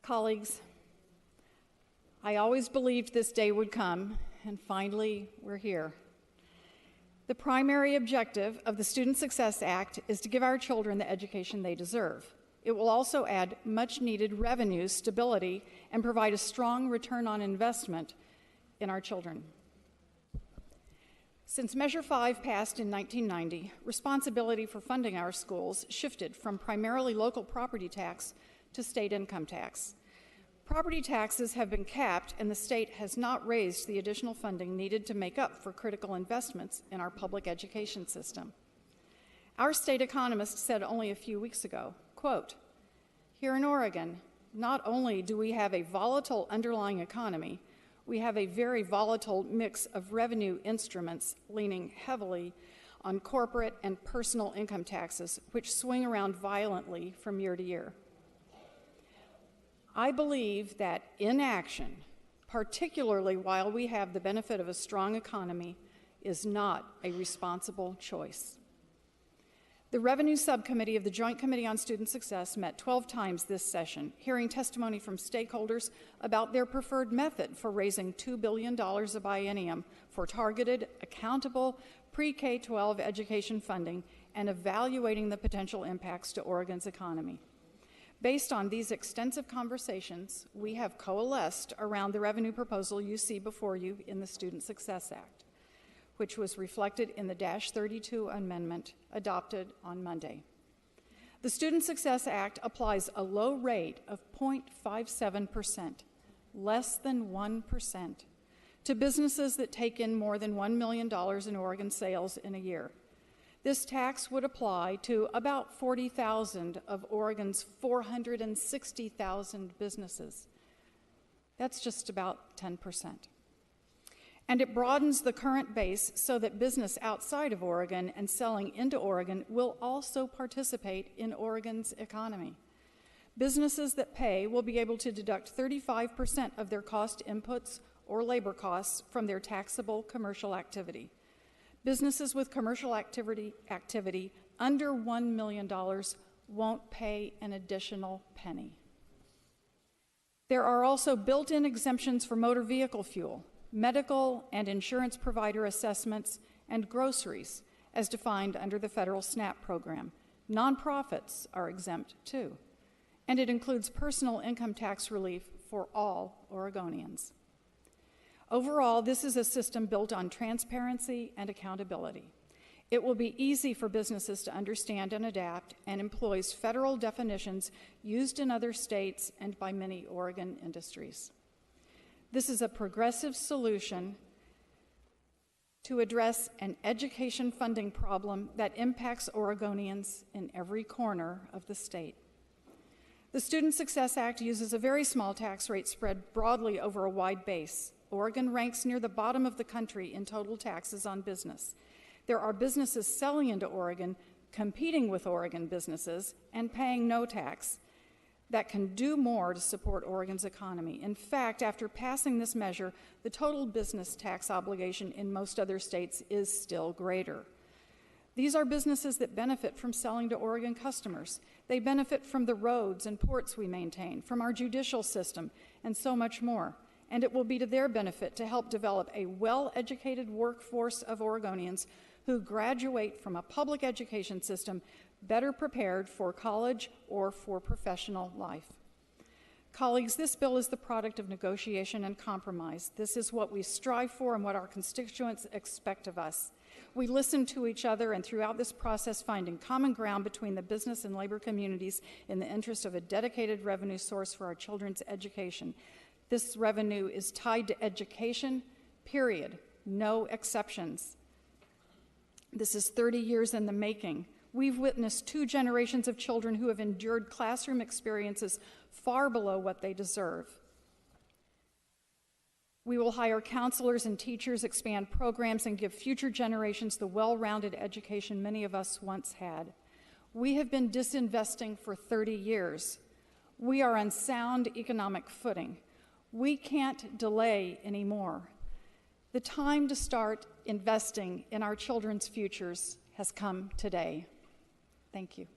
Colleagues, I always believed this day would come, and finally, we're here. The primary objective of the Student Success Act is to give our children the education they deserve. It will also add much-needed revenue stability and provide a strong return on investment in our children. Since Measure 5 passed in 1990, responsibility for funding our schools shifted from primarily local property tax to state income tax. Property taxes have been capped, and the state has not raised the additional funding needed to make up for critical investments in our public education system. Our state economist said only a few weeks ago, quote, "Here in Oregon, not only do we have a volatile underlying economy, we have a very volatile mix of revenue instruments leaning heavily on corporate and personal income taxes, which swing around violently from year to year." I believe that inaction, particularly while we have the benefit of a strong economy, is not a responsible choice. The Revenue Subcommittee of the Joint Committee on Student Success met 12 times this session, hearing testimony from stakeholders about their preferred method for raising $2 billion a biennium for targeted, accountable pre-K-12 education funding and evaluating the potential impacts to Oregon's economy. Based on these extensive conversations, we have coalesced around the revenue proposal you see before you in the Student Success Act, which was reflected in the -32 amendment adopted on Monday. The Student Success Act applies a low rate of 0.57%, less than 1%, to businesses that take in more than $1 million in Oregon sales in a year. This tax would apply to about 40,000 of Oregon's 460,000 businesses. That's just about 10%. And it broadens the current base so that business outside of Oregon and selling into Oregon will also participate in Oregon's economy. Businesses that pay will be able to deduct 35% of their cost inputs or labor costs from their taxable commercial activity. Businesses with commercial activity under $1 million won't pay an additional penny. There are also built-in exemptions for motor vehicle fuel, medical and insurance provider assessments, and groceries, as defined under the federal SNAP program. Nonprofits are exempt too, and it includes personal income tax relief for all Oregonians. Overall, this is a system built on transparency and accountability. It will be easy for businesses to understand and adapt, and employs federal definitions used in other states and by many Oregon industries. This is a progressive solution to address an education funding problem that impacts Oregonians in every corner of the state. The Student Success Act uses a very small tax rate spread broadly over a wide base. Oregon ranks near the bottom of the country in total taxes on business. There are businesses selling into Oregon, competing with Oregon businesses, and paying no tax that can do more to support Oregon's economy. In fact, after passing this measure, the total business tax obligation in most other states is still greater. These are businesses that benefit from selling to Oregon customers. They benefit from the roads and ports we maintain, from our judicial system, and so much more. And it will be to their benefit to help develop a well-educated workforce of Oregonians who graduate from a public education system better prepared for college or for professional life. Colleagues, this bill is the product of negotiation and compromise. This is what we strive for and what our constituents expect of us. We listen to each other, and throughout this process finding common ground between the business and labor communities in the interest of a dedicated revenue source for our children's education. This revenue is tied to education, period, no exceptions. This is 30 years in the making. We've witnessed 2 generations of children who have endured classroom experiences far below what they deserve. We will hire counselors and teachers, expand programs, and give future generations the well-rounded education many of us once had. We have been disinvesting for 30 years. We are on sound economic footing. We can't delay anymore. The time to start investing in our children's futures has come today. Thank you.